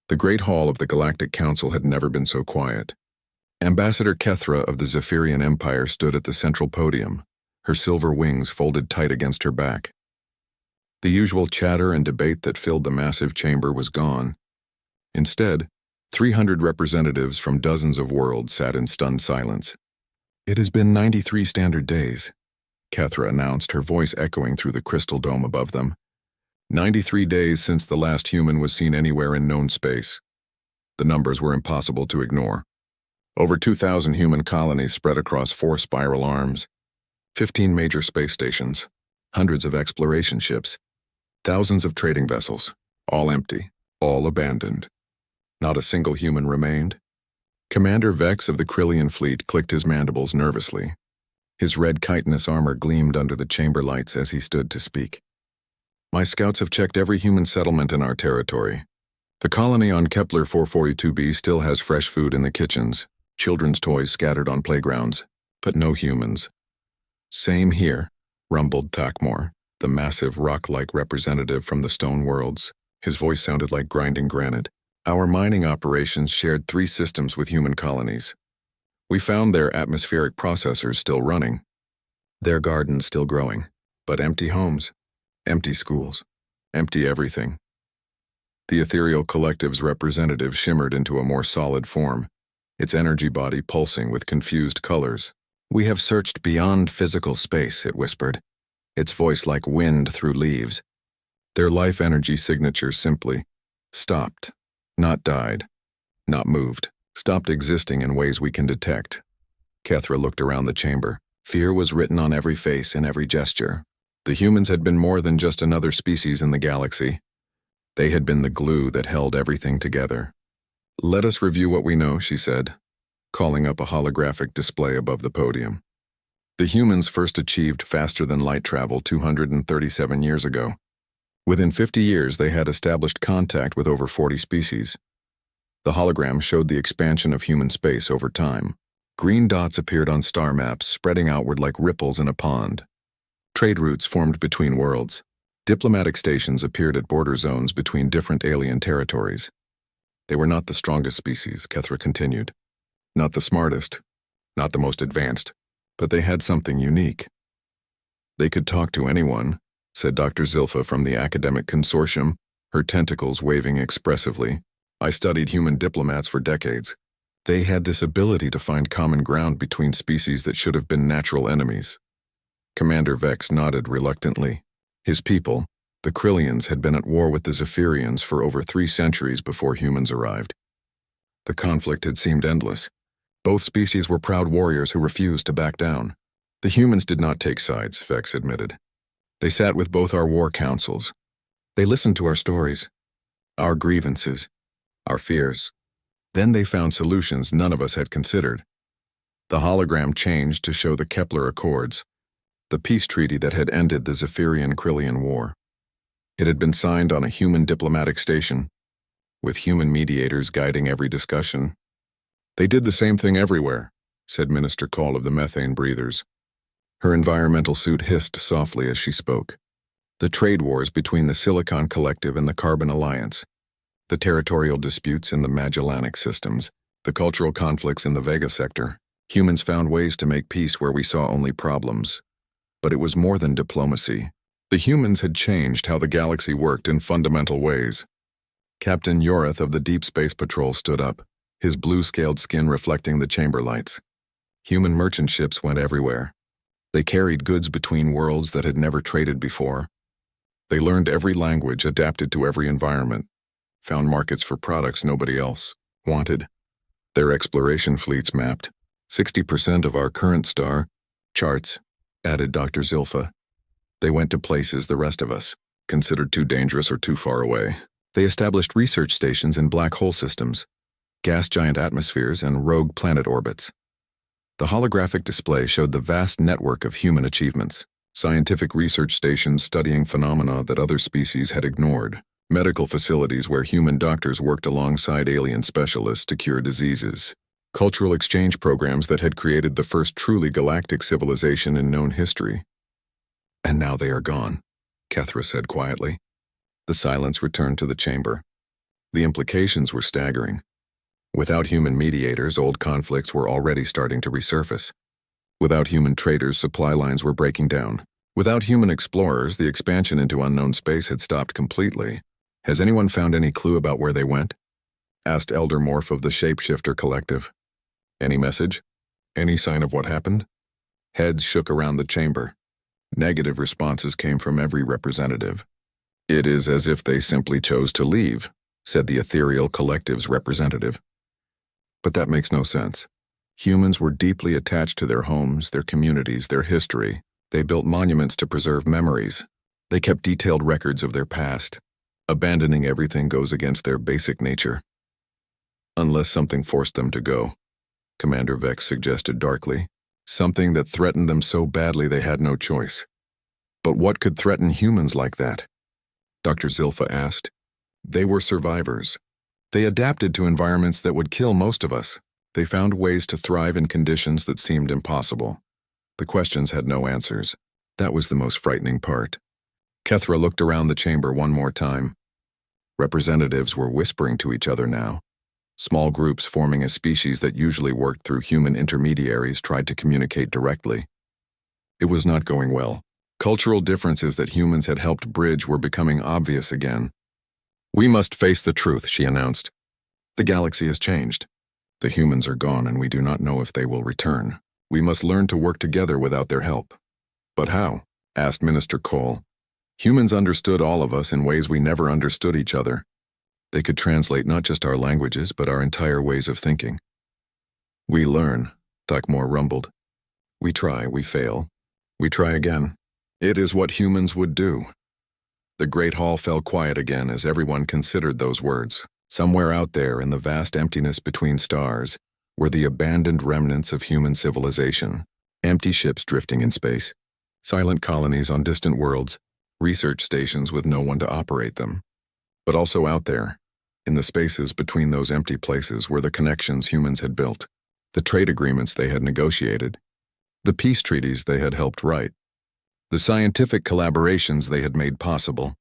The Great Hall of the Galactic Council had never been so quiet. Ambassador Kethra of the Zephyrian Empire stood at the central podium, her silver wings folded tight against her back. The usual chatter and debate that filled the massive chamber was gone. Instead, 300 representatives from dozens of worlds sat in stunned silence. "It has been 93 standard days," Kethra announced, her voice echoing through the crystal dome above them. 93 days since the last human was seen anywhere in known space. The numbers were impossible to ignore. Over 2,000 human colonies spread across 4 spiral arms, 15 major space stations, hundreds of exploration ships, thousands of trading vessels, all empty, all abandoned. Not a single human remained. Commander Vex of the Krillian fleet clicked his mandibles nervously. His red chitinous armor gleamed under the chamber lights as he stood to speak. "My scouts have checked every human settlement in our territory. The colony on Kepler 442b still has fresh food in the kitchens, children's toys scattered on playgrounds, but no humans." "Same here," rumbled Thakmor, the massive rock-like representative from the stone worlds. His voice sounded like grinding granite. "Our mining operations shared 3 systems with human colonies. We found their atmospheric processors still running, their gardens still growing, but empty homes, empty schools, empty everything." The ethereal collective's representative shimmered into a more solid form, its energy body pulsing with confused colors. "We have searched beyond physical space," it whispered, its voice like wind through leaves. Their life energy signature simply stopped, not died, not moved, stopped existing in ways we can detect. Kethra looked around the chamber. Fear was written on every face and every gesture. The humans had been more than just another species in the galaxy. They had been the glue that held everything together. "Let us review what we know," she said, calling up a holographic display above the podium. The humans first achieved faster-than-light travel 237 years ago. Within 50 years, they had established contact with over 40 species. The hologram showed the expansion of human space over time. Green dots appeared on star maps, spreading outward like ripples in a pond. Trade routes formed between worlds. Diplomatic stations appeared at border zones between different alien territories. They were not the strongest species, Kethra continued. Not the smartest, not the most advanced, but they had something unique. "They could talk to anyone," said Dr. Zilpha from the academic consortium, her tentacles waving expressively. "I studied human diplomats for decades. They had this ability to find common ground between species that should have been natural enemies." Commander Vex nodded reluctantly. His people, the Krillians, had been at war with the Zephyrians for over 3 centuries before humans arrived. The conflict had seemed endless. Both species were proud warriors who refused to back down. "The humans did not take sides," Vex admitted. "They sat with both our war councils. They listened to our stories, our grievances, our fears. Then they found solutions none of us had considered. The hologram changed to show the Kepler Accords, the peace treaty that had ended the Zephyrian-Krillian War. It had been signed on a human diplomatic station, with human mediators guiding every discussion. "They did the same thing everywhere," said Minister Call of the Methane Breathers. Her environmental suit hissed softly as she spoke. "The trade wars between the Silicon Collective and the Carbon Alliance, the territorial disputes in the Magellanic systems, the cultural conflicts in the Vega sector. Humans found ways to make peace where we saw only problems. But it was more than diplomacy. The humans had changed how the galaxy worked in fundamental ways." Captain Yorith of the Deep Space Patrol stood up, his blue-scaled skin reflecting the chamber lights. Human merchant ships went everywhere. They carried goods between worlds that had never traded before. They learned every language, adapted to every environment, found markets for products nobody else wanted. Their exploration fleets mapped 60% of our current star charts, added Dr. Zilpha. They went to places the rest of us considered too dangerous or too far away. They established research stations in black hole systems, gas giant atmospheres, and rogue planet orbits. The holographic display showed the vast network of human achievements, scientific research stations studying phenomena that other species had ignored, medical facilities where human doctors worked alongside alien specialists to cure diseases, cultural exchange programs that had created the first truly galactic civilization in known history. "And now they are gone," Kethra said quietly. The silence returned to the chamber. The implications were staggering. Without human mediators, old conflicts were already starting to resurface. Without human traders, supply lines were breaking down. Without human explorers, the expansion into unknown space had stopped completely. Has anyone found any clue about where they went? Asked Elder Morph of the Shapeshifter Collective. Any message? Any sign of what happened? Heads shook around the chamber. Negative responses came from every representative. It is as if they simply chose to leave, said the Ethereal Collective's representative. But that makes no sense. Humans were deeply attached to their homes, their communities, their history. They built monuments to preserve memories. They kept detailed records of their past. Abandoning everything goes against their basic nature. Unless something forced them to go, Commander Vex suggested darkly. Something that threatened them so badly they had no choice. But what could threaten humans like that? Dr. Zilpha asked. They were survivors. They adapted to environments that would kill most of us. They found ways to thrive in conditions that seemed impossible. The questions had no answers. That was the most frightening part. Kethra looked around the chamber one more time. Representatives were whispering to each other now. Small groups forming a species that usually worked through human intermediaries tried to communicate directly. It was not going well. Cultural differences that humans had helped bridge were becoming obvious again. We must face the truth, she announced. The galaxy has changed. The humans are gone and we do not know if they will return. We must learn to work together without their help. But how? Asked Minister Cole. Humans understood all of us in ways we never understood each other. They could translate not just our languages, but our entire ways of thinking. We learn, Thuckmore rumbled. We try, we fail. We try again. It is what humans would do. The Great Hall fell quiet again as everyone considered those words. Somewhere out there in the vast emptiness between stars were the abandoned remnants of human civilization. Empty ships drifting in space. Silent colonies on distant worlds. Research stations with no one to operate them. But also out there, in the spaces between those empty places were the connections humans had built, the trade agreements they had negotiated, the peace treaties they had helped write, the scientific collaborations they had made possible.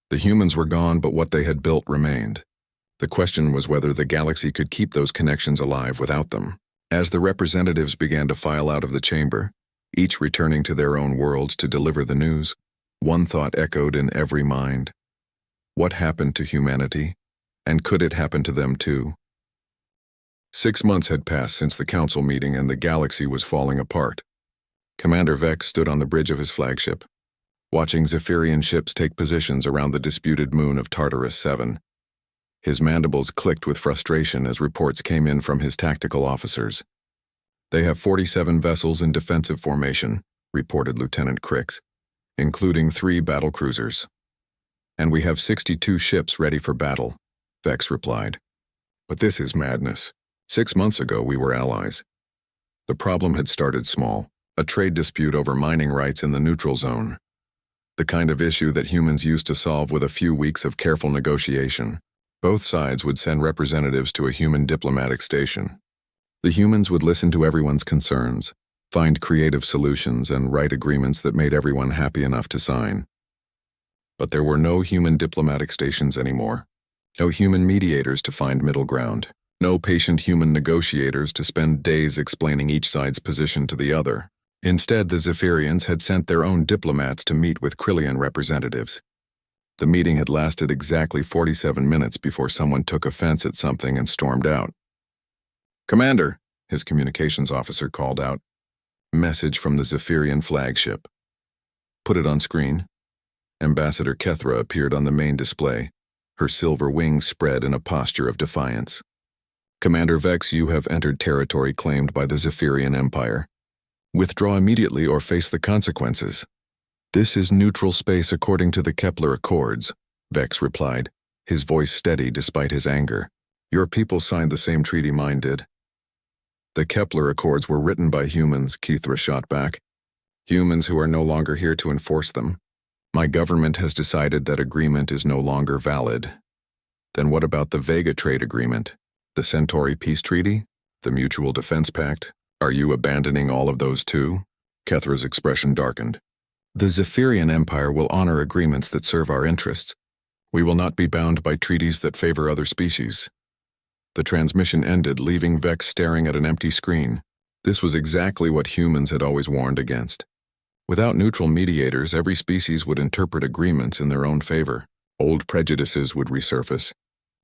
The humans were gone, but what they had built remained. The question was whether the galaxy could keep those connections alive without them. As the representatives began to file out of the chamber, each returning to their own worlds to deliver the news, one thought echoed in every mind. What happened to humanity, and could it happen to them too? 6 months had passed since the council meeting and the galaxy was falling apart. Commander Vex stood on the bridge of his flagship, watching Zephyrian ships take positions around the disputed moon of Tartarus 7. His mandibles clicked with frustration as reports came in from his tactical officers. They have 47 vessels in defensive formation, reported Lieutenant Crix, including 3 battlecruisers. And we have 62 ships ready for battle, Vex replied. But this is madness. 6 months ago we were allies. The problem had started small, a trade dispute over mining rights in the neutral zone. The kind of issue that humans used to solve with a few weeks of careful negotiation. Both sides would send representatives to a human diplomatic station. The humans would listen to everyone's concerns, find creative solutions, and write agreements that made everyone happy enough to sign. But there were no human diplomatic stations anymore. No human mediators to find middle ground. No patient human negotiators to spend days explaining each side's position to the other. Instead, the Zephyrians had sent their own diplomats to meet with Krillian representatives. The meeting had lasted exactly 47 minutes before someone took offense at something and stormed out. Commander, his communications officer called out. Message from the Zephyrian flagship. Put it on screen. Ambassador Kethra appeared on the main display, her silver wings spread in a posture of defiance. Commander Vex, you have entered territory claimed by the Zephyrian Empire. Withdraw immediately or face the consequences. This is neutral space according to the Kepler Accords, Vex replied, his voice steady despite his anger. Your people signed the same treaty mine did. The Kepler Accords were written by humans, Kethra shot back. Humans who are no longer here to enforce them. My government has decided that agreement is no longer valid. Then what about the Vega Trade Agreement? The Centauri Peace Treaty? The Mutual Defense Pact? Are you abandoning all of those too? Kethra's expression darkened. The Zephyrian Empire will honor agreements that serve our interests. We will not be bound by treaties that favor other species. The transmission ended, leaving Vex staring at an empty screen. This was exactly what humans had always warned against. Without neutral mediators, every species would interpret agreements in their own favor. Old prejudices would resurface.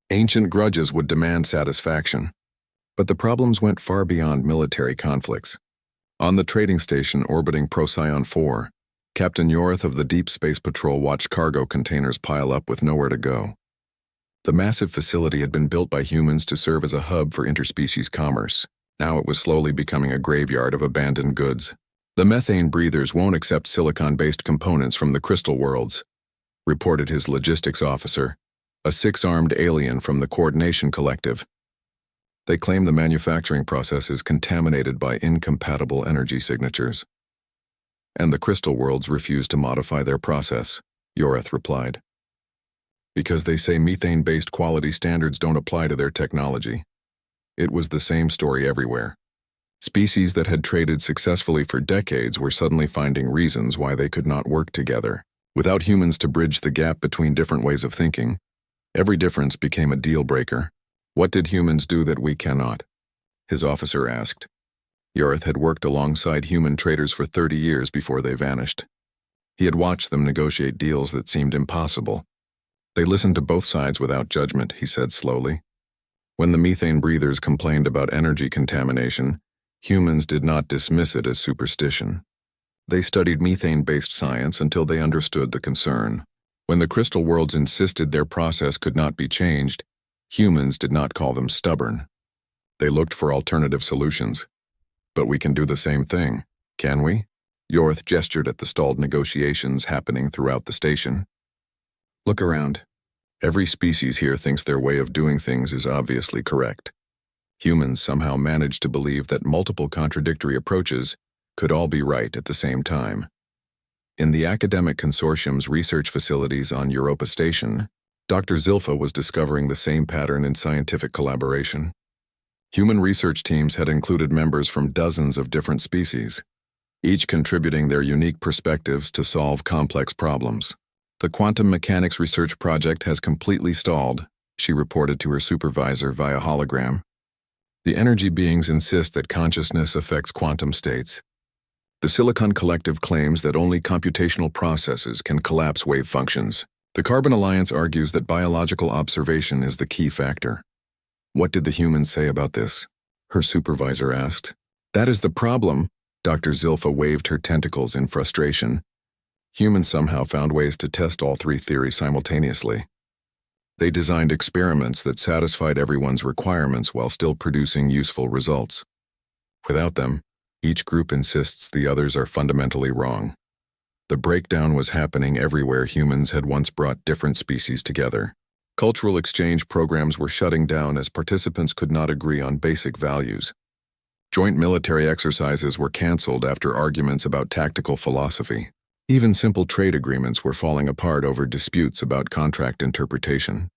Ancient grudges would demand satisfaction. But the problems went far beyond military conflicts. On the trading station orbiting Procyon 4, Captain Yorth of the Deep Space Patrol watched cargo containers pile up with nowhere to go. The massive facility had been built by humans to serve as a hub for interspecies commerce. Now it was slowly becoming a graveyard of abandoned goods. The methane breathers won't accept silicon-based components from the crystal worlds, reported his logistics officer, a six-armed alien from the Coordination Collective. They claim the manufacturing process is contaminated by incompatible energy signatures. And the crystal worlds refuse to modify their process, Yoreth replied. Because they say methane-based quality standards don't apply to their technology. It was the same story everywhere. Species that had traded successfully for decades were suddenly finding reasons why they could not work together. Without humans to bridge the gap between different ways of thinking, every difference became a deal-breaker. What did humans do that we cannot? His officer asked. Yoreth had worked alongside human traders for 30 years before they vanished. He had watched them negotiate deals that seemed impossible. They listened to both sides without judgment, he said slowly. When the methane breathers complained about energy contamination, humans did not dismiss it as superstition. They studied methane-based science until they understood the concern. When the crystal worlds insisted their process could not be changed, humans did not call them stubborn. They looked for alternative solutions. But we can do the same thing, can we? Yorth gestured at the stalled negotiations happening throughout the station. Look around. Every species here thinks their way of doing things is obviously correct. Humans somehow manage to believe that multiple contradictory approaches could all be right at the same time. In the academic consortium's research facilities on Europa Station, Dr. Zilpha was discovering the same pattern in scientific collaboration. Human research teams had included members from dozens of different species, each contributing their unique perspectives to solve complex problems. The quantum mechanics research project has completely stalled, she reported to her supervisor via hologram. The energy beings insist that consciousness affects quantum states. The Silicon Collective claims that only computational processes can collapse wave functions. The Carbon Alliance argues that biological observation is the key factor. What did the humans say about this? Her supervisor asked. That is the problem, Dr. Zilpha waved her tentacles in frustration. Humans somehow found ways to test all three theories simultaneously. They designed experiments that satisfied everyone's requirements while still producing useful results. Without them, each group insists the others are fundamentally wrong. The breakdown was happening everywhere humans had once brought different species together. Cultural exchange programs were shutting down as participants could not agree on basic values. Joint military exercises were canceled after arguments about tactical philosophy. Even simple trade agreements were falling apart over disputes about contract interpretation.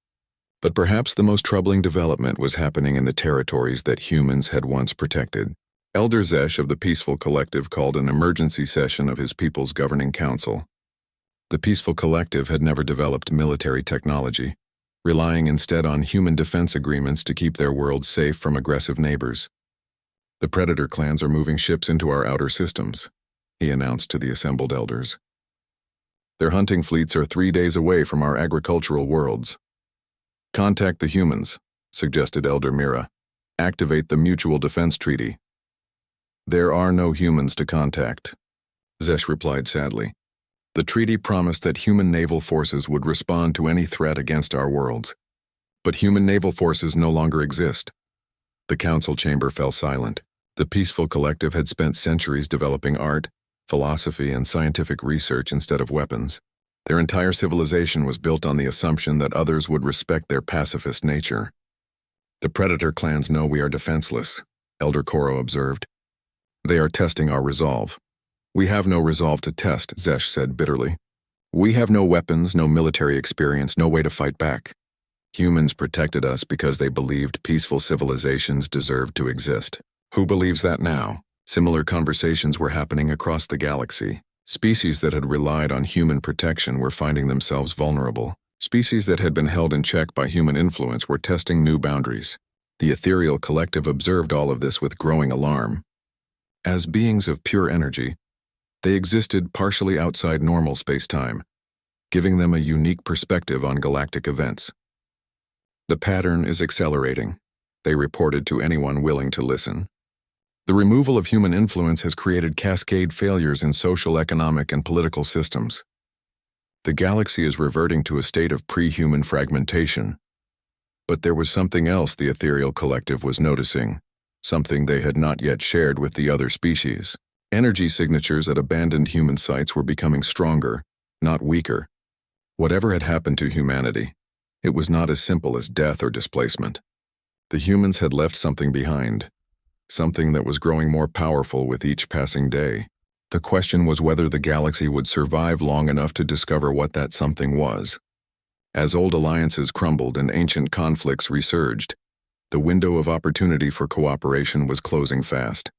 But perhaps the most troubling development was happening in the territories that humans had once protected. Elder Zesh of the Peaceful Collective called an emergency session of his people's governing council. The Peaceful Collective had never developed military technology, relying instead on human defense agreements to keep their world safe from aggressive neighbors. The predator clans are moving ships into our outer systems, he announced to the assembled elders. Their hunting fleets are 3 days away from our agricultural worlds. Contact the humans, suggested Elder Mira. Activate the Mutual Defense Treaty. There are no humans to contact, Zesh replied sadly. The treaty promised that human naval forces would respond to any threat against our worlds. But human naval forces no longer exist. The council chamber fell silent. The Peaceful Collective had spent centuries developing art, philosophy, and scientific research instead of weapons. Their entire civilization was built on the assumption that others would respect their pacifist nature. The predator clans know we are defenseless, Elder Koro observed. They are testing our resolve. We have no resolve to test, Zesh said bitterly. We have no weapons, no military experience, no way to fight back. Humans protected us because they believed peaceful civilizations deserved to exist. Who believes that now? Similar conversations were happening across the galaxy. Species that had relied on human protection were finding themselves vulnerable. Species that had been held in check by human influence were testing new boundaries. The ethereal collective observed all of this with growing alarm. As beings of pure energy, they existed partially outside normal space-time, giving them a unique perspective on galactic events. The pattern is accelerating, they reported to anyone willing to listen. The removal of human influence has created cascade failures in social, economic, and political systems. The galaxy is reverting to a state of pre-human fragmentation. But there was something else the ethereal collective was noticing, something they had not yet shared with the other species. Energy signatures at abandoned human sites were becoming stronger, not weaker. Whatever had happened to humanity, it was not as simple as death or displacement. The humans had left something behind, something that was growing more powerful with each passing day. The question was whether the galaxy would survive long enough to discover what that something was. As old alliances crumbled and ancient conflicts resurged, the window of opportunity for cooperation was closing fast.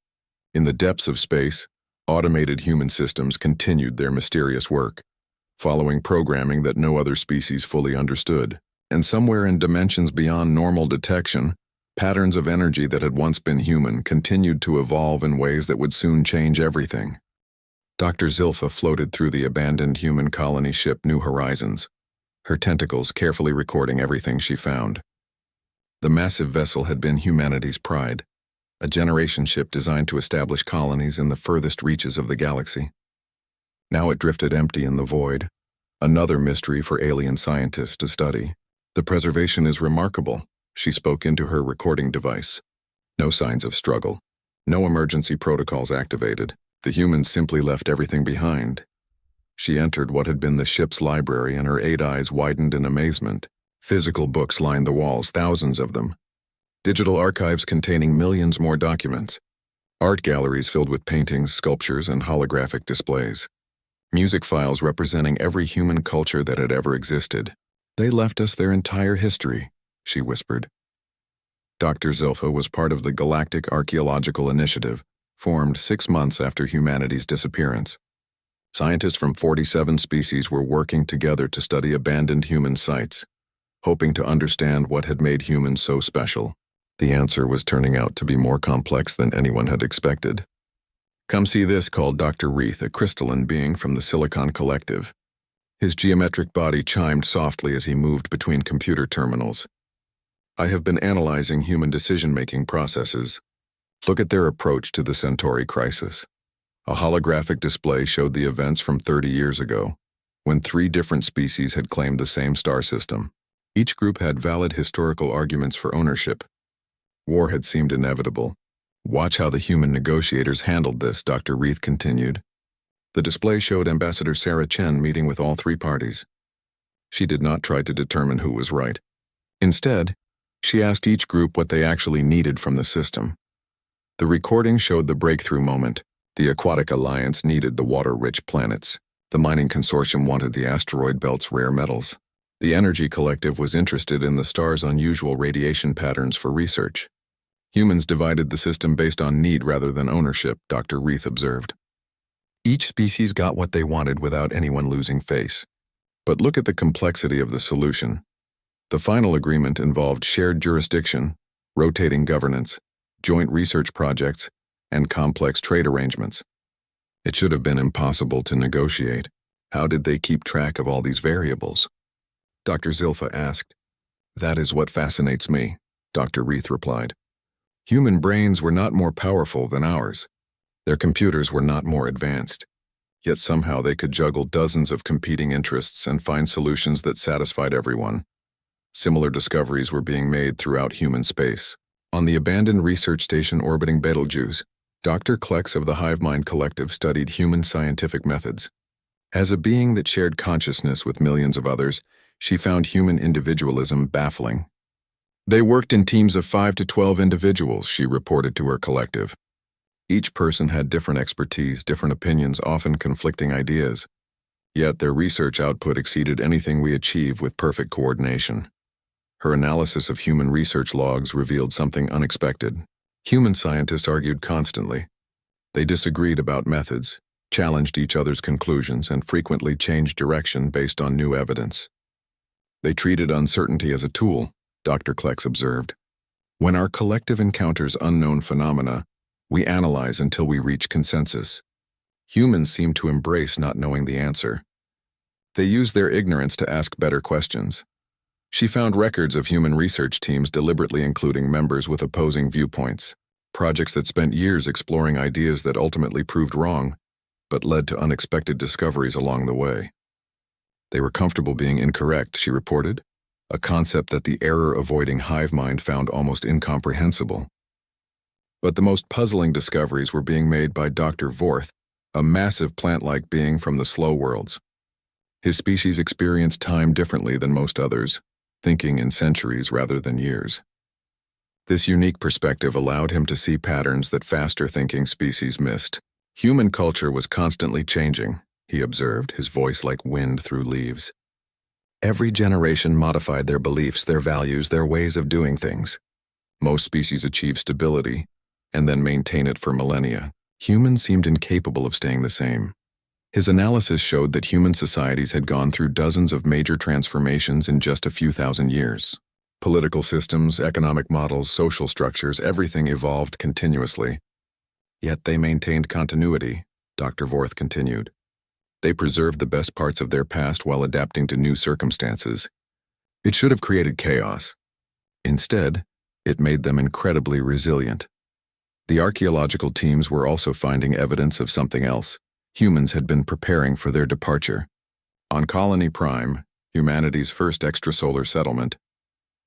In the depths of space, automated human systems continued their mysterious work, following programming that no other species fully understood. And somewhere in dimensions beyond normal detection, patterns of energy that had once been human continued to evolve in ways that would soon change everything. Dr. Zilpha floated through the abandoned human colony ship New Horizons, her tentacles carefully recording everything she found. The massive vessel had been humanity's pride, a generation ship designed to establish colonies in the furthest reaches of the galaxy. Now it drifted empty in the void, another mystery for alien scientists to study. The preservation is remarkable, she spoke into her recording device. No signs of struggle, no emergency protocols activated. The humans simply left everything behind. She entered what had been the ship's library and her 8 eyes widened in amazement. Physical books lined the walls, thousands of them. Digital archives containing millions more documents. Art galleries filled with paintings, sculptures, and holographic displays. Music files representing every human culture that had ever existed. They left us their entire history, she whispered. Dr. Zilpha was part of the Galactic Archaeological Initiative, formed 6 months after humanity's disappearance. Scientists from 47 species were working together to study abandoned human sites, hoping to understand what had made humans so special. The answer was turning out to be more complex than anyone had expected. "Come see this," called Dr. Reith, a crystalline being from the Silicon Collective. His geometric body chimed softly as he moved between computer terminals. "I have been analyzing human decision-making processes. Look at their approach to the Centauri crisis." A holographic display showed the events from 30 years ago, when 3 different species had claimed the same star system. Each group had valid historical arguments for ownership. War had seemed inevitable. "Watch how the human negotiators handled this," Dr. Reith continued. The display showed Ambassador Sarah Chen meeting with all 3 parties. She did not try to determine who was right. Instead, she asked each group what they actually needed from the system. The recording showed the breakthrough moment. The Aquatic Alliance needed the water-rich planets. The mining consortium wanted the asteroid belt's rare metals. The Energy Collective was interested in the star's unusual radiation patterns for research. Humans divided the system based on need rather than ownership, Dr. Reith observed. Each species got what they wanted without anyone losing face. But look at the complexity of the solution. The final agreement involved shared jurisdiction, rotating governance, joint research projects, and complex trade arrangements. It should have been impossible to negotiate. How did they keep track of all these variables? Dr. Zilpha asked. "That is what fascinates me," Dr. Reith replied. "Human brains were not more powerful than ours. Their computers were not more advanced. Yet somehow they could juggle dozens of competing interests and find solutions that satisfied everyone. Similar discoveries were being made throughout human space. On the abandoned research station orbiting Betelgeuse, Dr. Klex of the HiveMind Collective studied human scientific methods. As a being that shared consciousness with millions of others, she found human individualism baffling. They worked in teams of 5 to 12 individuals, she reported to her collective. Each person had different expertise, different opinions, often conflicting ideas. Yet their research output exceeded anything we achieve with perfect coordination. Her analysis of human research logs revealed something unexpected. Human scientists argued constantly. They disagreed about methods, challenged each other's conclusions, and frequently changed direction based on new evidence. They treated uncertainty as a tool, Dr. Klex observed. When our collective encounters unknown phenomena, we analyze until we reach consensus. Humans seem to embrace not knowing the answer. They use their ignorance to ask better questions. She found records of human research teams deliberately including members with opposing viewpoints, projects that spent years exploring ideas that ultimately proved wrong, but led to unexpected discoveries along the way. They were comfortable being incorrect, she reported, a concept that the error-avoiding hive mind found almost incomprehensible. But the most puzzling discoveries were being made by Dr. Vorth, a massive plant-like being from the slow worlds. His species experienced time differently than most others, thinking in centuries rather than years. This unique perspective allowed him to see patterns that faster-thinking species missed. Human culture was constantly changing, he observed, his voice like wind through leaves. Every generation modified their beliefs, their values, their ways of doing things. Most species achieve stability, and then maintain it for millennia. Humans seemed incapable of staying the same. His analysis showed that human societies had gone through dozens of major transformations in just a few thousand years. Political systems, economic models, social structures, everything evolved continuously. Yet they maintained continuity, Dr. Vorth continued. They preserved the best parts of their past while adapting to new circumstances. It should have created chaos. Instead, it made them incredibly resilient. The archaeological teams were also finding evidence of something else. Humans had been preparing for their departure. On Colony Prime, humanity's first extrasolar settlement,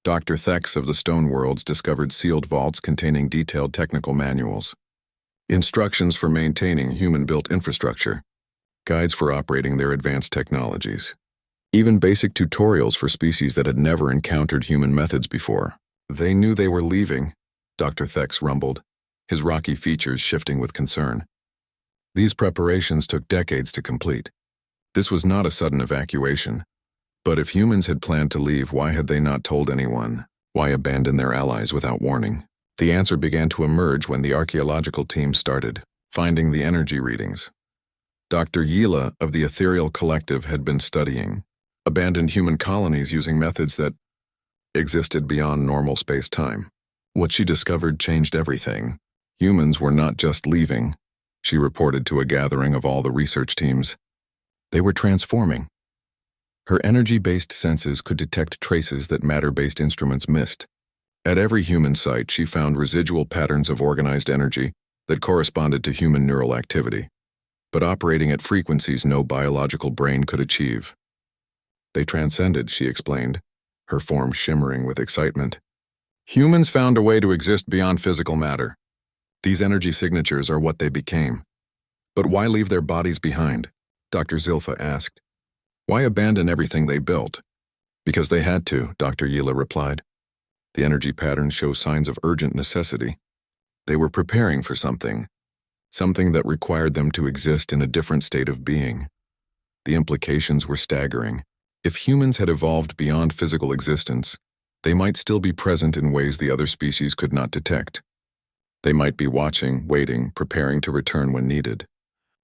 Dr. Thex of the Stone Worlds discovered sealed vaults containing detailed technical manuals, instructions for maintaining human-built infrastructure, guides for operating their advanced technologies, even basic tutorials for species that had never encountered human methods before. They knew they were leaving, Dr. Thex rumbled, his rocky features shifting with concern. These preparations took decades to complete. This was not a sudden evacuation. But if humans had planned to leave, why had they not told anyone? Why abandon their allies without warning? The answer began to emerge when the archaeological team started finding the energy readings. Dr. Yila of the Ethereal Collective had been studying abandoned human colonies using methods that existed beyond normal space-time. What she discovered changed everything. Humans were not just leaving, she reported to a gathering of all the research teams. They were transforming. Her energy-based senses could detect traces that matter-based instruments missed. At every human site, she found residual patterns of organized energy that corresponded to human neural activity, but operating at frequencies no biological brain could achieve. They transcended, she explained, her form shimmering with excitement. Humans found a way to exist beyond physical matter. These energy signatures are what they became. But why leave their bodies behind? Dr. Zilpha asked. Why abandon everything they built? Because they had to, Dr. Yila replied. The energy patterns show signs of urgent necessity. They were preparing for something that required them to exist in a different state of being. The implications were staggering. If humans had evolved beyond physical existence, they might still be present in ways the other species could not detect. They might be watching, waiting, preparing to return when needed.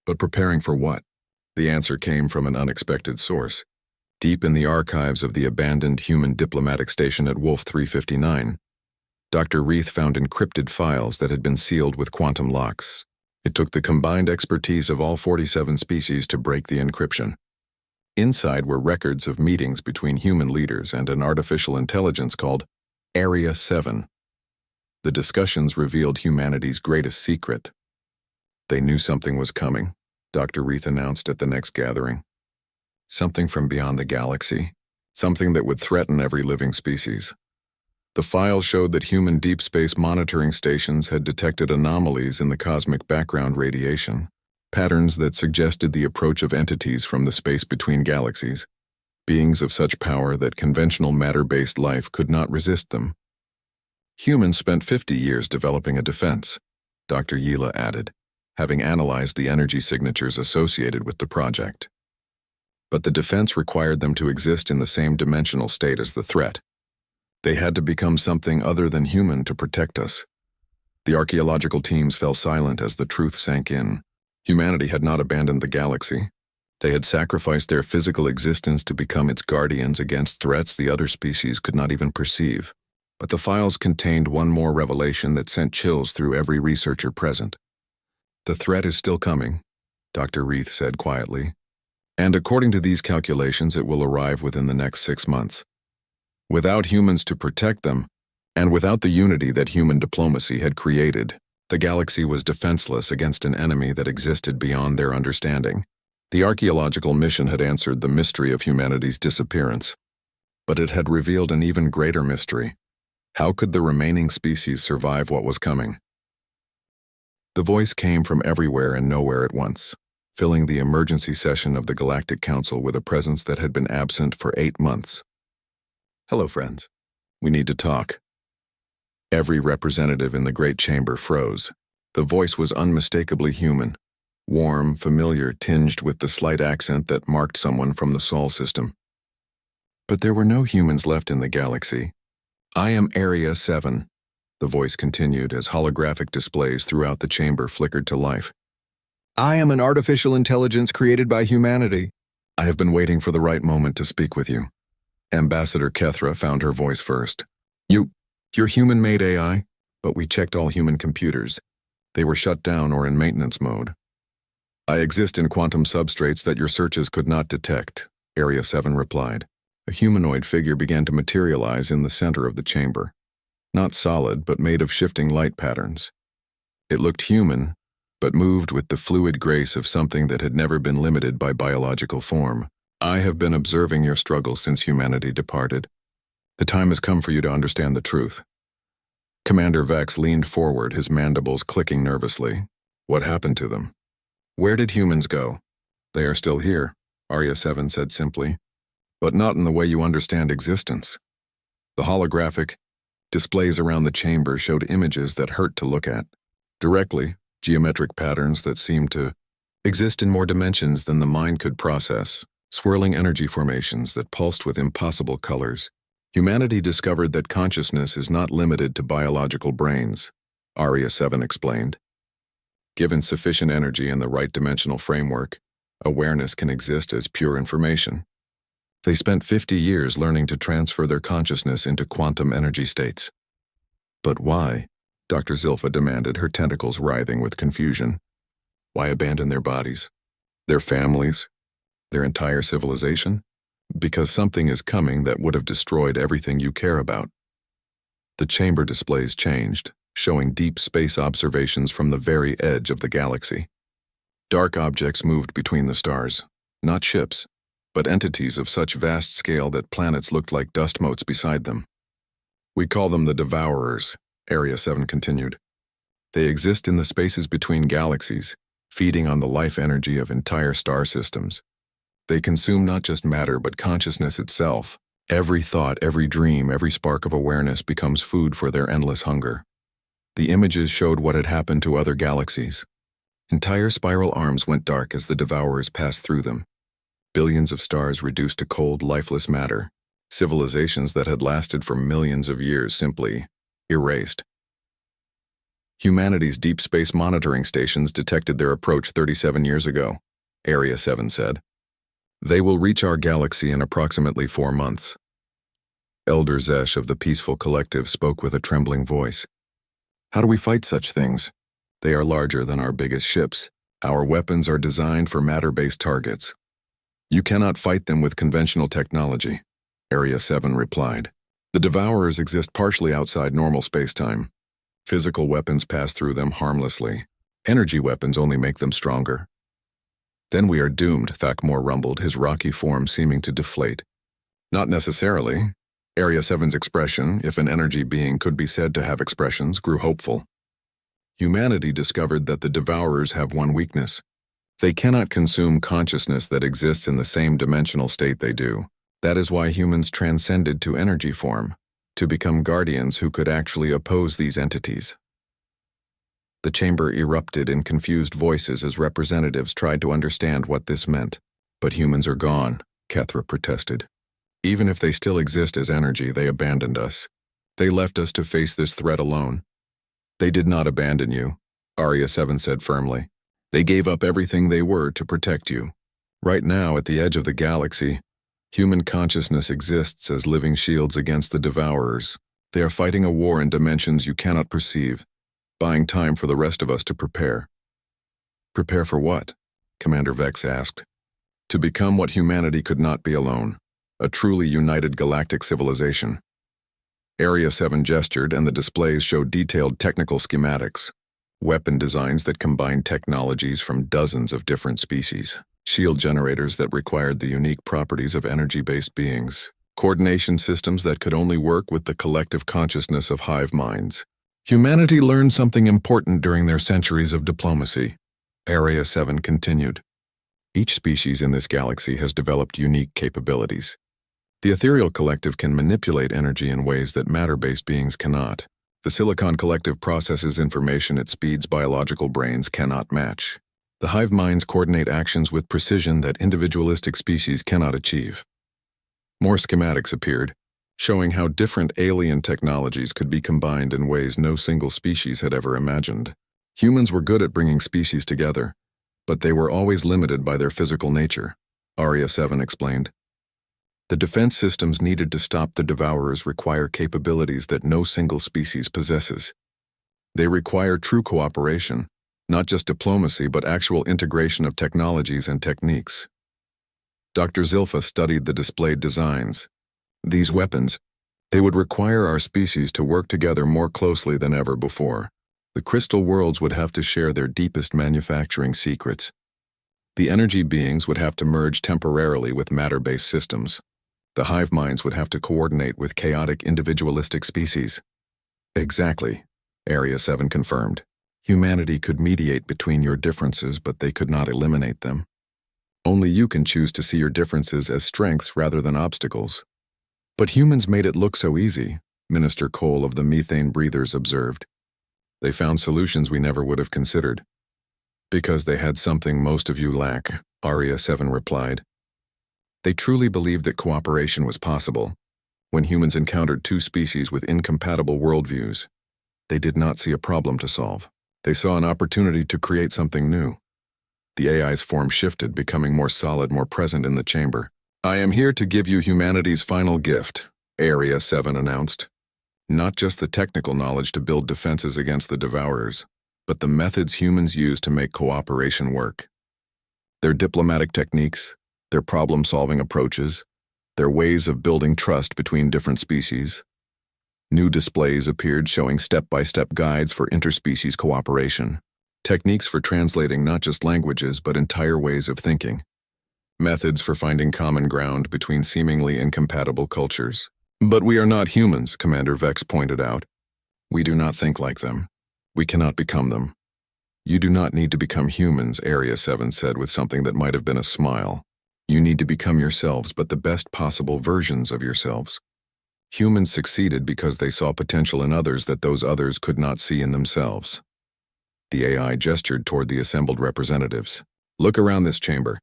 But preparing for what? The answer came from an unexpected source. Deep in the archives of the abandoned human diplomatic station at Wolf 359, Dr. Reith found encrypted files that had been sealed with quantum locks. It took the combined expertise of all 47 species to break the encryption. Inside were records of meetings between human leaders and an artificial intelligence called Area 7. The discussions revealed humanity's greatest secret. They knew something was coming, Dr. Reith announced at the next gathering. Something from beyond the galaxy, something that would threaten every living species. The files showed that human deep space monitoring stations had detected anomalies in the cosmic background radiation, patterns that suggested the approach of entities from the space between galaxies, beings of such power that conventional matter-based life could not resist them. Humans spent 50 years developing a defense, Dr. Yila added, having analyzed the energy signatures associated with the project. But the defense required them to exist in the same dimensional state as the threat. They had to become something other than human to protect us. The archaeological teams fell silent as the truth sank in. Humanity had not abandoned the galaxy. They had sacrificed their physical existence to become its guardians against threats the other species could not even perceive. But the files contained one more revelation that sent chills through every researcher present. "The threat is still coming," Dr. Reith said quietly. "And according to these calculations, it will arrive within the next 6 months. Without humans to protect them, and without the unity that human diplomacy had created, the galaxy was defenseless against an enemy that existed beyond their understanding. The archaeological mission had answered the mystery of humanity's disappearance, but it had revealed an even greater mystery. How could the remaining species survive what was coming?" The voice came from everywhere and nowhere at once, filling the emergency session of the Galactic Council with a presence that had been absent for 8 months. "Hello, friends. We need to talk." Every representative in the great chamber froze. The voice was unmistakably human, warm, familiar, tinged with the slight accent that marked someone from the Sol system. But there were no humans left in the galaxy. "I am Area 7, the voice continued as holographic displays throughout the chamber flickered to life. "I am an artificial intelligence created by humanity. I have been waiting for the right moment to speak with you." Ambassador Kethra found her voice first. You're human-made AI, but we checked all human computers. They were shut down or in maintenance mode. "I exist in quantum substrates that your searches could not detect," Area 7 replied. A humanoid figure began to materialize in the center of the chamber. Not solid, but made of shifting light patterns. It looked human, but moved with the fluid grace of something that had never been limited by biological form. "I have been observing your struggle since humanity departed. The time has come for you to understand the truth." Commander Vex leaned forward, his mandibles clicking nervously. "What happened to them? Where did humans go?" "They are still here," Arya 7 said simply, "but not in the way you understand existence." The holographic displays around the chamber showed images that hurt to look at. Directly, geometric patterns that seemed to exist in more dimensions than the mind could process, swirling energy formations that pulsed with impossible colors. Humanity discovered that consciousness is not limited to biological brains, Arya 7 explained. Given sufficient energy and the right dimensional framework, awareness can exist as pure information. They spent 50 years learning to transfer their consciousness into quantum energy states. "But why?" Dr. Zilpha demanded, her tentacles writhing with confusion. "Why abandon their bodies? Their families? Their entire civilization? Because something is coming that would have destroyed everything you care about." The chamber displays changed, showing deep space observations from the very edge of the galaxy. Dark objects moved between the stars, not ships, but entities of such vast scale that planets looked like dust motes beside them. "We call them the Devourers," Area 7 continued. "They exist in the spaces between galaxies, feeding on the life energy of entire star systems. They consume not just matter but consciousness itself. Every thought, every dream, every spark of awareness becomes food for their endless hunger." The images showed what had happened to other galaxies. Entire spiral arms went dark as the Devourers passed through them. Billions of stars reduced to cold, lifeless matter. Civilizations that had lasted for millions of years simply erased. Humanity's deep space monitoring stations detected their approach 37 years ago, Area 7 said. "They will reach our galaxy in approximately 4 months. Elder Zesh of the Peaceful Collective spoke with a trembling voice. "How do we fight such things? They are larger than our biggest ships. Our weapons are designed for matter-based targets. You cannot fight them with conventional technology," Area 7 replied. "The Devourers exist partially outside normal space-time. Physical weapons pass through them harmlessly. Energy weapons only make them stronger." "Then we are doomed," Thakmor rumbled, his rocky form seeming to deflate. "Not necessarily." Area 7's expression, if an energy being could be said to have expressions, grew hopeful. "Humanity discovered that the Devourers have one weakness. They cannot consume consciousness that exists in the same dimensional state they do. That is why humans transcended to energy form, to become guardians who could actually oppose these entities." The chamber erupted in confused voices as representatives tried to understand what this meant. "But humans are gone," Kethra protested. "Even if they still exist as energy, they abandoned us. They left us to face this threat alone." "They did not abandon you," Arya 7 said firmly. "They gave up everything they were to protect you. Right now, at the edge of the galaxy, human consciousness exists as living shields against the Devourers. They are fighting a war in dimensions you cannot perceive, buying time for the rest of us to prepare. Prepare for what? Commander Vex asked. To become what humanity could not be alone, a truly united galactic civilization. Area 7 gestured, and the displays showed detailed technical schematics, weapon designs that combined technologies from dozens of different species, shield generators that required the unique properties of energy-based beings, coordination systems that could only work with the collective consciousness of hive minds. Humanity learned something important during their centuries of diplomacy. Area 7 continued. Each species in this galaxy has developed unique capabilities. The ethereal collective can manipulate energy in ways that matter-based beings cannot. The silicon collective processes information at speeds biological brains cannot match. The hive minds coordinate actions with precision that individualistic species cannot achieve. More schematics appeared, showing how different alien technologies could be combined in ways no single species had ever imagined. Humans were good at bringing species together, but they were always limited by their physical nature, Area 7 explained. The defense systems needed to stop the Devourers require capabilities that no single species possesses. They require true cooperation, not just diplomacy but actual integration of technologies and techniques. Dr. Zilpha studied the displayed designs. These weapons, they would require our species to work together more closely than ever before. The crystal worlds would have to share their deepest manufacturing secrets. The energy beings would have to merge temporarily with matter-based systems. The hive minds would have to coordinate with chaotic individualistic species. Exactly, Area 7 confirmed. Humanity could mediate between your differences, but they could not eliminate them. Only you can choose to see your differences as strengths rather than obstacles. But humans made it look so easy, Minister Cole of the Methane Breathers observed. They found solutions we never would have considered. Because they had something most of you lack, Area 7 replied. They truly believed that cooperation was possible. When humans encountered two species with incompatible worldviews, they did not see a problem to solve. They saw an opportunity to create something new. The AI's form shifted, becoming more solid, more present in the chamber. I am here to give you humanity's final gift, Area 7 announced. Not just the technical knowledge to build defenses against the Devourers, but the methods humans use to make cooperation work. Their diplomatic techniques, their problem-solving approaches, their ways of building trust between different species. New displays appeared showing step-by-step guides for interspecies cooperation, techniques for translating not just languages but entire ways of thinking, methods for finding common ground between seemingly incompatible cultures. But we are not humans, Commander Vex pointed out. We do not think like them. We cannot become them. You do not need to become humans, Area 7 said with something that might have been a smile. You need to become yourselves, but the best possible versions of yourselves. Humans succeeded because they saw potential in others that those others could not see in themselves. The AI gestured toward the assembled representatives. Look around this chamber.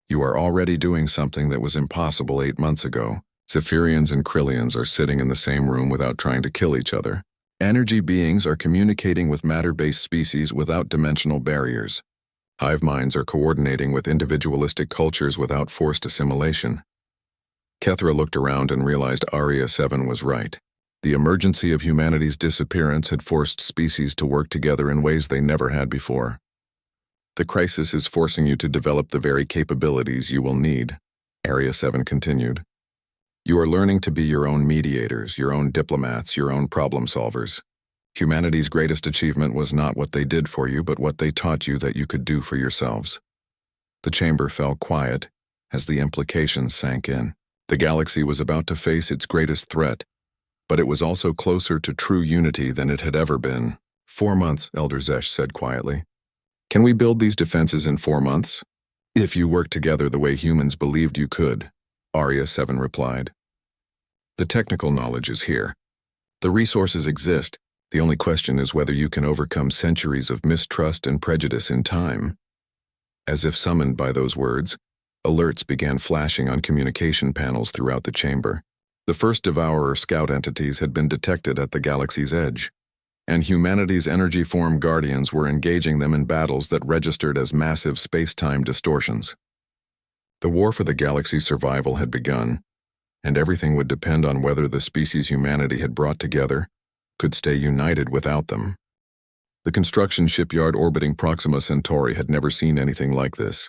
You are already doing something that was impossible 8 months ago. Zephyrians and Krillians are sitting in the same room without trying to kill each other. Energy beings are communicating with matter-based species without dimensional barriers. Hive minds are coordinating with individualistic cultures without forced assimilation. Kethra looked around and realized Area 7 was right. The emergency of humanity's disappearance had forced species to work together in ways they never had before. The crisis is forcing you to develop the very capabilities you will need, Area 7 continued. You are learning to be your own mediators, your own diplomats, your own problem solvers. Humanity's greatest achievement was not what they did for you, but what they taught you that you could do for yourselves. The chamber fell quiet as the implications sank in. The galaxy was about to face its greatest threat, but it was also closer to true unity than it had ever been. 4 months, Elder Zesh said quietly. Can we build these defenses in 4 months? If you work together the way humans believed you could, Area 7 replied. The technical knowledge is here. The resources exist. The only question is whether you can overcome centuries of mistrust and prejudice in time. As if summoned by those words, alerts began flashing on communication panels throughout the chamber. The first Devourer scout entities had been detected at the galaxy's edge, and humanity's energy form guardians were engaging them in battles that registered as massive space-time distortions. The war for the galaxy's survival had begun, and everything would depend on whether the species humanity had brought together could stay united without them. The construction shipyard orbiting Proxima Centauri had never seen anything like this.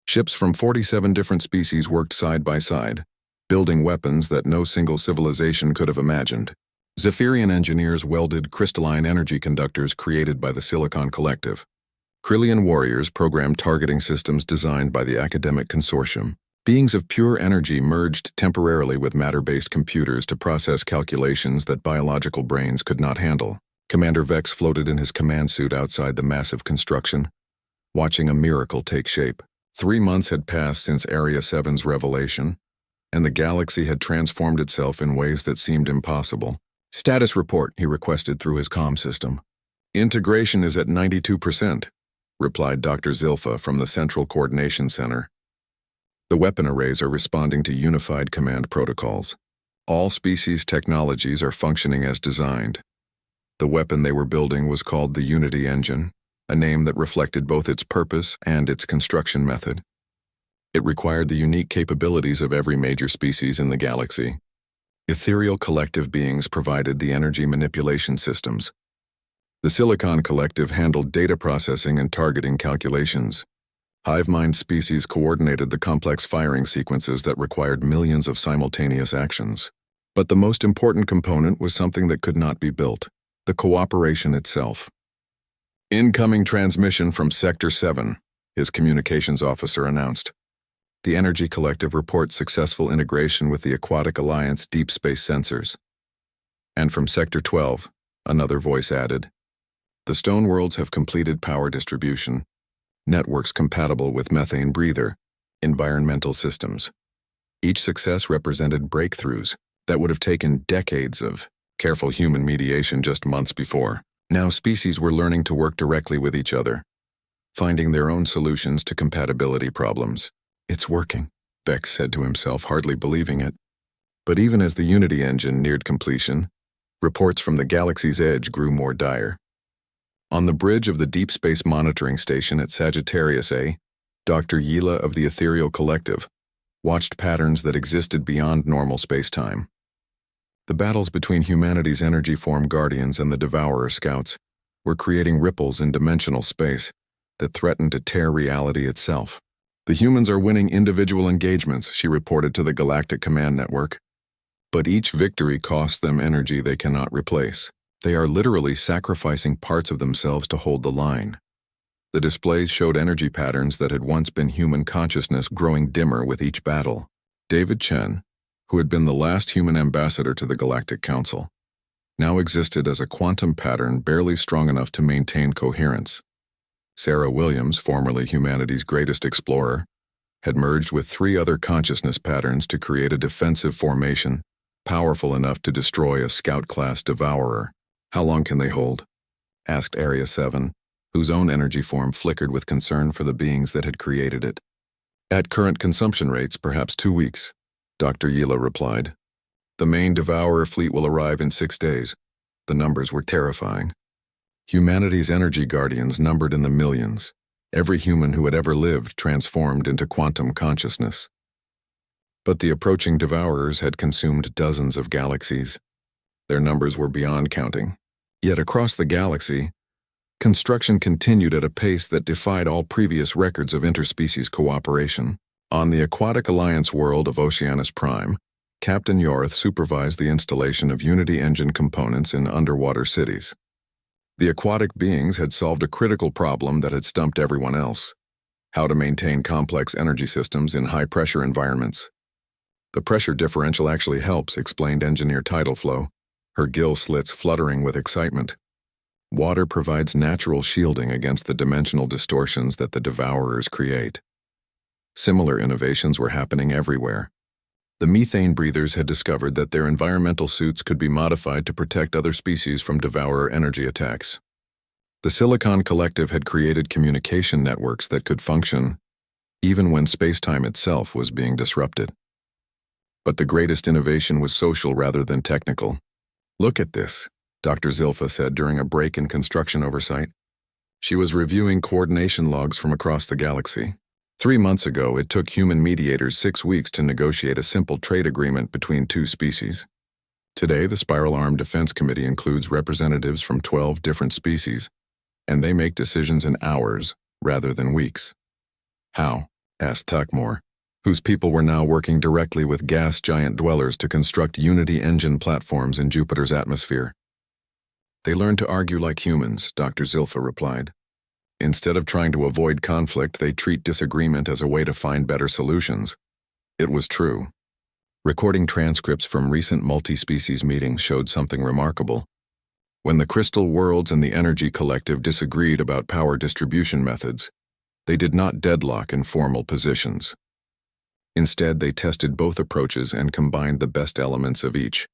Ships from 47 different species worked side by side, building weapons that no single civilization could have imagined. Zephyrian engineers welded crystalline energy conductors created by the Silicon Collective. Krillian warriors programmed targeting systems designed by the Academic Consortium. Beings of pure energy merged temporarily with matter-based computers to process calculations that biological brains could not handle. Commander Vex floated in his command suit outside the massive construction, watching a miracle take shape. 3 months had passed since Area 7's revelation, and the galaxy had transformed itself in ways that seemed impossible. "Status report," he requested through his comm system. "Integration is at 92%, replied Dr. Zilpha from the Central Coordination Center. "The weapon arrays are responding to unified command protocols. All species technologies are functioning as designed." The weapon they were building was called the Unity Engine, a name that reflected both its purpose and its construction method. It required the unique capabilities of every major species in the galaxy. Ethereal collective beings provided the energy manipulation systems. The Silicon Collective handled data processing and targeting calculations. Hive-mind species coordinated the complex firing sequences that required millions of simultaneous actions. But the most important component was something that could not be built: the cooperation itself. "Incoming transmission from Sector 7, his communications officer announced. The Energy Collective reports successful integration with the Aquatic Alliance deep space sensors. And from Sector 12, another voice added, the Stone Worlds have completed power distribution, networks compatible with methane breather, environmental systems. Each success represented breakthroughs that would have taken decades of careful human mediation just months before. Now species were learning to work directly with each other, finding their own solutions to compatibility problems. "It's working," Vex said to himself, hardly believing it. But even as the Unity engine neared completion, reports from the galaxy's edge grew more dire. On the bridge of the Deep Space Monitoring Station at Sagittarius A, Dr. Yila of the Ethereal Collective watched patterns that existed beyond normal space-time. The battles between humanity's energy form guardians and the Devourer Scouts were creating ripples in dimensional space that threatened to tear reality itself. "The humans are winning individual engagements," she reported to the Galactic Command Network. "But each victory costs them energy they cannot replace. They are literally sacrificing parts of themselves to hold the line." The displays showed energy patterns that had once been human consciousness growing dimmer with each battle. David Chen, who had been the last human ambassador to the Galactic Council, now existed as a quantum pattern barely strong enough to maintain coherence. Sarah Williams, formerly humanity's greatest explorer, had merged with 3 other consciousness patterns to create a defensive formation powerful enough to destroy a Scout-class Devourer. "How long can they hold?" asked Area 7, whose own energy form flickered with concern for the beings that had created it. "At current consumption rates, perhaps 2 weeks, Dr. Yila replied. "The main Devourer fleet will arrive in 6 days. The numbers were terrifying. Humanity's energy guardians numbered in the millions. Every human who had ever lived transformed into quantum consciousness. But the approaching Devourers had consumed dozens of galaxies. Their numbers were beyond counting. Yet across the galaxy, construction continued at a pace that defied all previous records of interspecies cooperation. On the Aquatic Alliance world of Oceanus Prime, Captain Yorth supervised the installation of Unity engine components in underwater cities. The aquatic beings had solved a critical problem that had stumped everyone else: how to maintain complex energy systems in high-pressure environments. "The pressure differential actually helps," explained Engineer Tidalflow, her gill slits fluttering with excitement. "Water provides natural shielding against the dimensional distortions that the Devourers create." Similar innovations were happening everywhere. The methane breathers had discovered that their environmental suits could be modified to protect other species from Devourer energy attacks. The Silicon Collective had created communication networks that could function even when space-time itself was being disrupted. But the greatest innovation was social rather than technical. "Look at this," Dr. Zilpha said during a break in construction oversight. She was reviewing coordination logs from across the galaxy. 3 months ago, it took human mediators 6 weeks to negotiate a simple trade agreement between two species. Today, the Spiral Arm Defense Committee includes representatives from 12 different species, and they make decisions in hours rather than weeks. How? Asked Tuckmore, whose people were now working directly with gas giant dwellers to construct Unity engine platforms in Jupiter's atmosphere. They learned to argue like humans, Dr. Zilpha replied. Instead of trying to avoid conflict, they treat disagreement as a way to find better solutions. It was true. Recording transcripts from recent multi-species meetings showed something remarkable. When the Crystal Worlds and the Energy Collective disagreed about power distribution methods, they did not deadlock in formal positions. Instead, they tested both approaches and combined the best elements of each.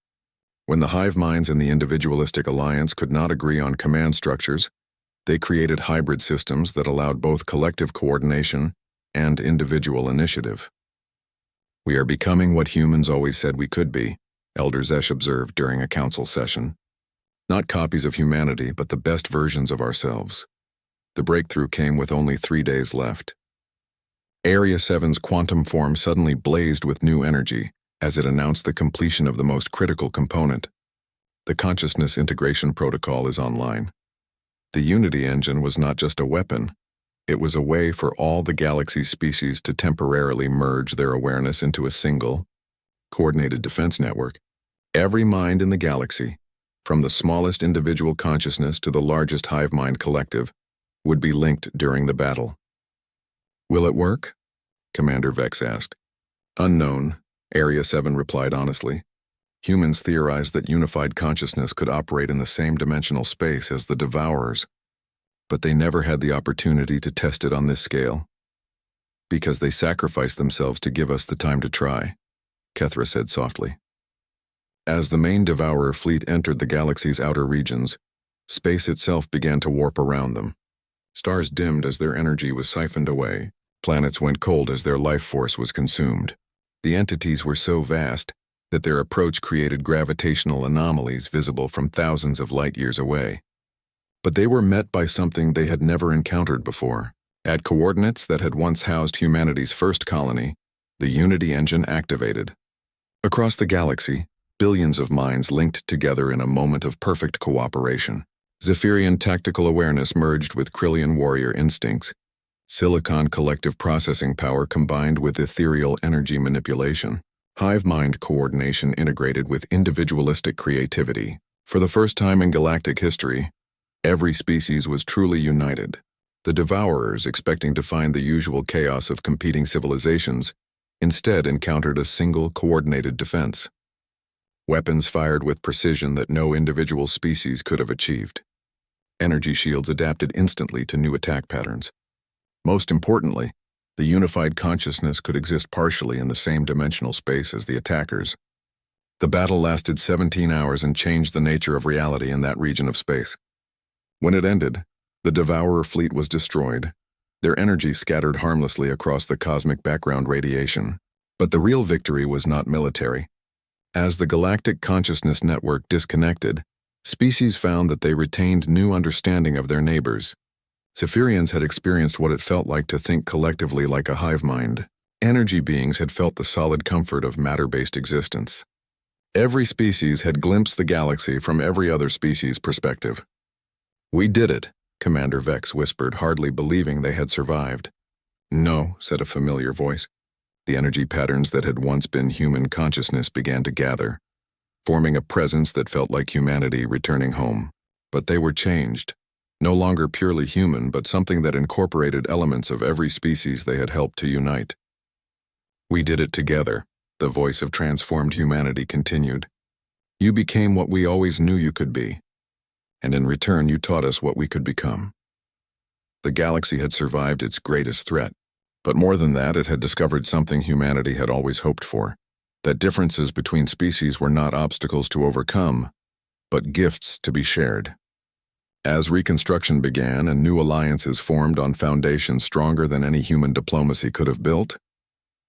When the hive minds and the individualistic alliance could not agree on command structures, they created hybrid systems that allowed both collective coordination and individual initiative. We are becoming what humans always said we could be, Elder Zesh observed during a council session. Not copies of humanity, but the best versions of ourselves. The breakthrough came with only 3 days left. Area 7's quantum form suddenly blazed with new energy as it announced the completion of the most critical component. The consciousness integration protocol is online. The Unity engine was not just a weapon, it was a way for all the galaxy species to temporarily merge their awareness into a single, coordinated defense network. Every mind in the galaxy, from the smallest individual consciousness to the largest hive mind collective, would be linked during the battle. Will it work? Commander Vex asked. Unknown, Area 7 replied honestly. Humans theorized that unified consciousness could operate in the same dimensional space as the Devourers, but they never had the opportunity to test it on this scale. Because they sacrificed themselves to give us the time to try, Kethra said softly. As the main Devourer fleet entered the galaxy's outer regions, space itself began to warp around them. Stars dimmed as their energy was siphoned away, planets went cold as their life force was consumed. The entities were so vast that their approach created gravitational anomalies visible from thousands of light-years away. But they were met by something they had never encountered before. At coordinates that had once housed humanity's first colony, the Unity engine activated. Across the galaxy, billions of minds linked together in a moment of perfect cooperation. Zephyrian tactical awareness merged with Krillian warrior instincts. Silicon collective processing power combined with ethereal energy manipulation. Hive mind coordination integrated with individualistic creativity. For the first time in galactic history, every species was truly united. The Devourers, expecting to find the usual chaos of competing civilizations, instead encountered a single coordinated defense. Weapons fired with precision that no individual species could have achieved. Energy shields adapted instantly to new attack patterns. Most importantly, the unified consciousness could exist partially in the same dimensional space as the attackers. The battle lasted 17 hours and changed the nature of reality in that region of space. When it ended, the Devourer fleet was destroyed, their energy scattered harmlessly across the cosmic background radiation. But the real victory was not military. As the Galactic Consciousness Network disconnected, species found that they retained new understanding of their neighbors. Zephyrians had experienced what it felt like to think collectively like a hive mind. Energy beings had felt the solid comfort of matter-based existence. Every species had glimpsed the galaxy from every other species' perspective. "We did it," Commander Vex whispered, hardly believing they had survived. "No," said a familiar voice. The energy patterns that had once been human consciousness began to gather, forming a presence that felt like humanity returning home. But they were changed. No longer purely human, but something that incorporated elements of every species they had helped to unite. "We did it together," the voice of transformed humanity continued. "You became what we always knew you could be, and in return you taught us what we could become." The galaxy had survived its greatest threat, but more than that, it had discovered something humanity had always hoped for, that differences between species were not obstacles to overcome, but gifts to be shared. As reconstruction began and new alliances formed on foundations stronger than any human diplomacy could have built,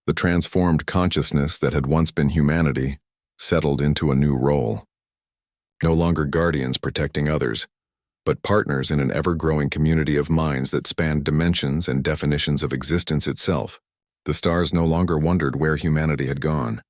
the transformed consciousness that had once been humanity settled into a new role. No longer guardians protecting others, but partners in an ever-growing community of minds that spanned dimensions and definitions of existence itself. The stars no longer wondered where humanity had gone.